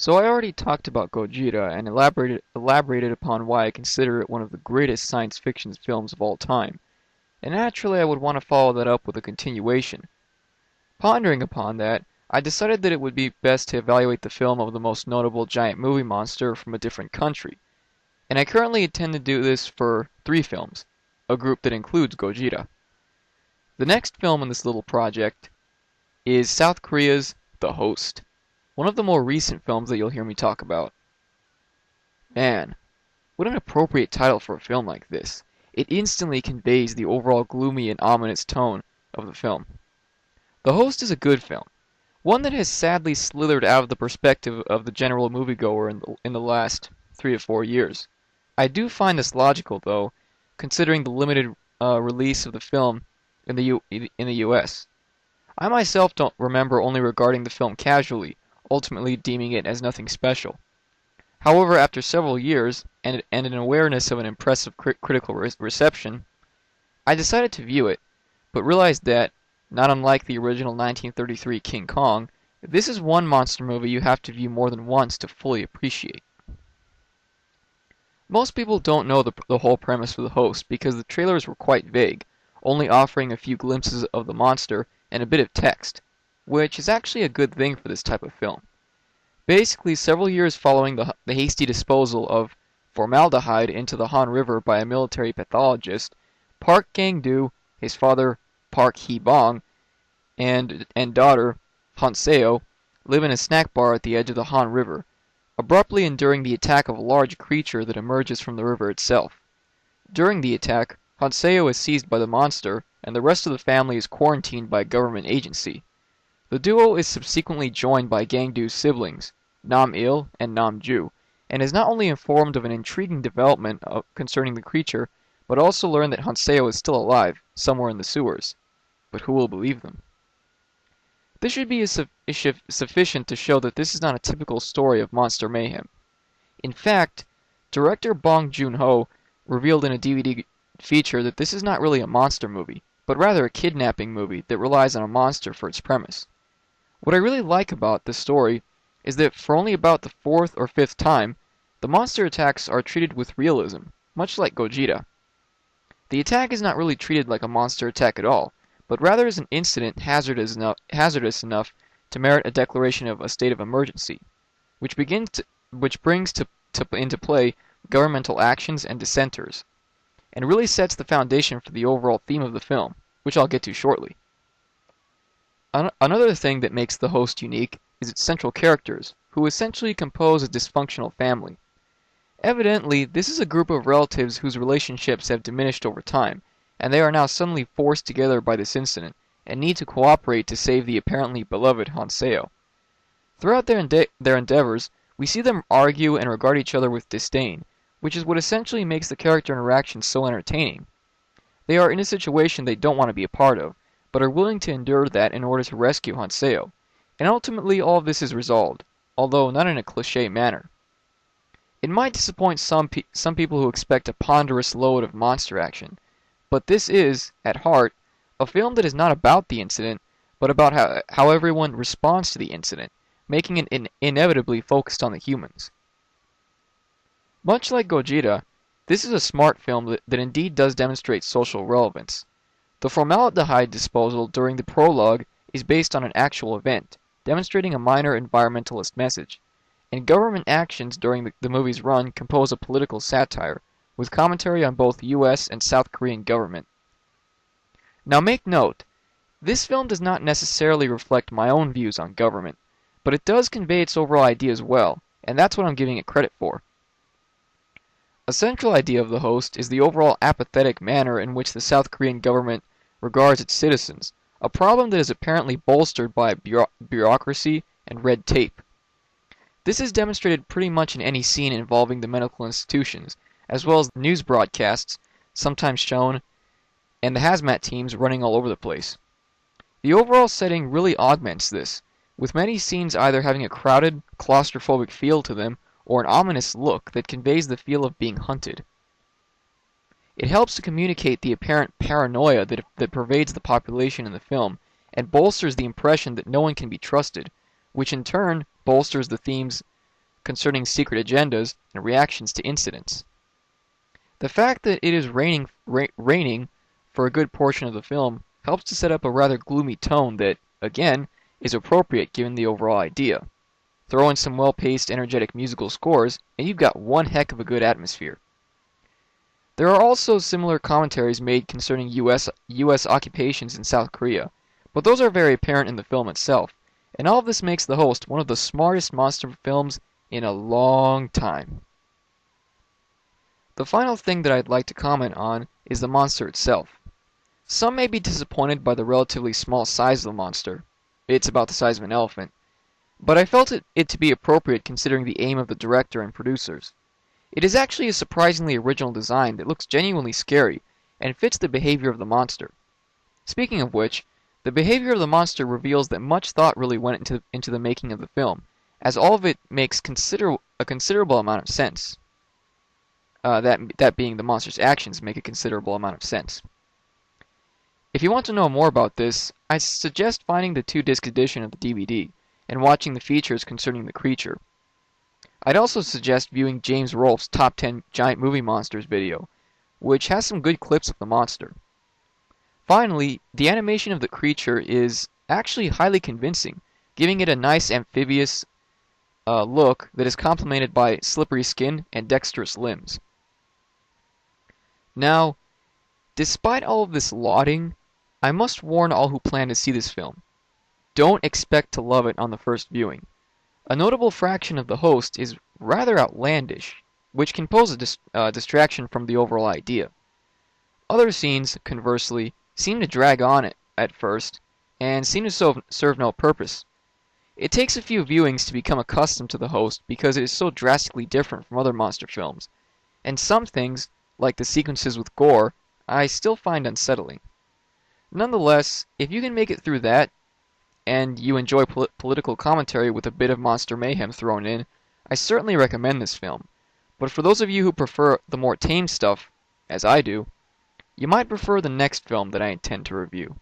So I already talked about Gojira and elaborated upon why I consider it one of the greatest science fiction films of all time, and naturally I would want to follow that up with a continuation. Pondering upon that, I decided that it would be best to evaluate the film of the most notable giant movie monster from a different country, and I currently intend to do this for 3 films, a group that includes Gojira. The next film in this little project is South Korea's The Host, one of the more recent films that you'll hear me talk about. Man, what an appropriate title for a film like this. It instantly conveys the overall gloomy and ominous tone of the film. The Host is a good film, one that has sadly slithered out of the perspective of the general moviegoer in the last 3 to 4 years. I do find this logical, though, considering the limited release of the film in the US. I myself don't remember only regarding the film casually, ultimately deeming it as nothing special. However, after several years, and an awareness of an impressive critical reception, I decided to view it, but realized that, not unlike the original 1933 King Kong, this is one monster movie you have to view more than once to fully appreciate. Most people don't know the whole premise for The Host because the trailers were quite vague, only offering a few glimpses of the monster and a bit of text, which is actually a good thing for this type of film. Basically, several years following the hasty disposal of formaldehyde into the Han River by a military pathologist, Park Gang-doo, his father Park Hee-bong, and daughter Hanseo live in a snack bar at the edge of the Han River, abruptly enduring the attack of a large creature that emerges from the river itself. During the attack, Hanseo is seized by the monster, and the rest of the family is quarantined by a government agency. The duo is subsequently joined by Gang-doo's siblings, Nam-il and Nam-ju, and is not only informed of an intriguing development concerning the creature, but also learned that Hanseo is still alive, somewhere in the sewers. But who will believe them? This should be sufficient to show that this is not a typical story of monster mayhem. In fact, director Bong Joon-ho revealed in a DVD feature that this is not really a monster movie, but rather a kidnapping movie that relies on a monster for its premise. What I really like about this story is that for only about the 4th or 5th time, the monster attacks are treated with realism, much like Gojira. The attack is not really treated like a monster attack at all, but rather as an incident hazardous enough to merit a declaration of a state of emergency, which brings into play governmental actions and dissenters, and really sets the foundation for the overall theme of the film, which I'll get to shortly. Another thing that makes The Host unique is its central characters, who essentially compose a dysfunctional family. Evidently, this is a group of relatives whose relationships have diminished over time, and they are now suddenly forced together by this incident, and need to cooperate to save the apparently beloved Hanseo. Throughout their endeavors, we see them argue and regard each other with disdain, which is what essentially makes the character interactions so entertaining. They are in a situation they don't want to be a part of, but are willing to endure that in order to rescue Hanseo, and ultimately all of this is resolved, although not in a cliché manner. It might disappoint some people who expect a ponderous load of monster action, but this is, at heart, a film that is not about the incident, but about how everyone responds to the incident, making it inevitably focused on the humans. Much like Gojira, this is a smart film that indeed does demonstrate social relevance. The formaldehyde disposal during the prologue is based on an actual event, demonstrating a minor environmentalist message, and government actions during the movie's run compose a political satire, with commentary on both US and South Korean government. Now make note, this film does not necessarily reflect my own views on government, but it does convey its overall ideas well, and that's what I'm giving it credit for. A central idea of The Host is the overall apathetic manner in which the South Korean government regards its citizens, a problem that is apparently bolstered by bureaucracy and red tape. This is demonstrated pretty much in any scene involving the medical institutions, as well as news broadcasts, sometimes shown, and the hazmat teams running all over the place. The overall setting really augments this, with many scenes either having a crowded, claustrophobic feel to them, or an ominous look that conveys the feel of being hunted. It helps to communicate the apparent paranoia that pervades the population in the film, and bolsters the impression that no one can be trusted, which in turn bolsters the themes concerning secret agendas and reactions to incidents. The fact that it is raining for a good portion of the film helps to set up a rather gloomy tone that, again, is appropriate given the overall idea. Throw in some well-paced, energetic musical scores, and you've got one heck of a good atmosphere. There are also similar commentaries made concerning US occupations in South Korea, but those are very apparent in the film itself, and all of this makes The Host one of the smartest monster films in a long time. The final thing that I'd like to comment on is the monster itself. Some may be disappointed by the relatively small size of the monster. It's about the size of an elephant. But I felt it to be appropriate considering the aim of the director and producers. It is actually a surprisingly original design that looks genuinely scary and fits the behavior of the monster. Speaking of which, the behavior of the monster reveals that much thought really went into the making of the film, as all of it makes a considerable amount of sense. That being the monster's actions make a considerable amount of sense. If you want to know more about this, I suggest finding the 2-disc edition of the DVD and watching the features concerning the creature. I'd also suggest viewing James Rolfe's Top 10 Giant Movie Monsters video, which has some good clips of the monster. Finally, the animation of the creature is actually highly convincing, giving it a nice amphibious look that is complemented by slippery skin and dexterous limbs. Now, despite all of this lauding, I must warn all who plan to see this film. Don't expect to love it on the first viewing. A notable fraction of The Host is rather outlandish, which can pose a distraction from the overall idea. Other scenes, conversely, seem to drag on at first, and seem to serve no purpose. It takes a few viewings to become accustomed to The Host because it is so drastically different from other monster films, and some things, like the sequences with gore, I still find unsettling. Nonetheless, if you can make it through that, and you enjoy political commentary with a bit of monster mayhem thrown in, I certainly recommend this film. But for those of you who prefer the more tame stuff, as I do, you might prefer the next film that I intend to review.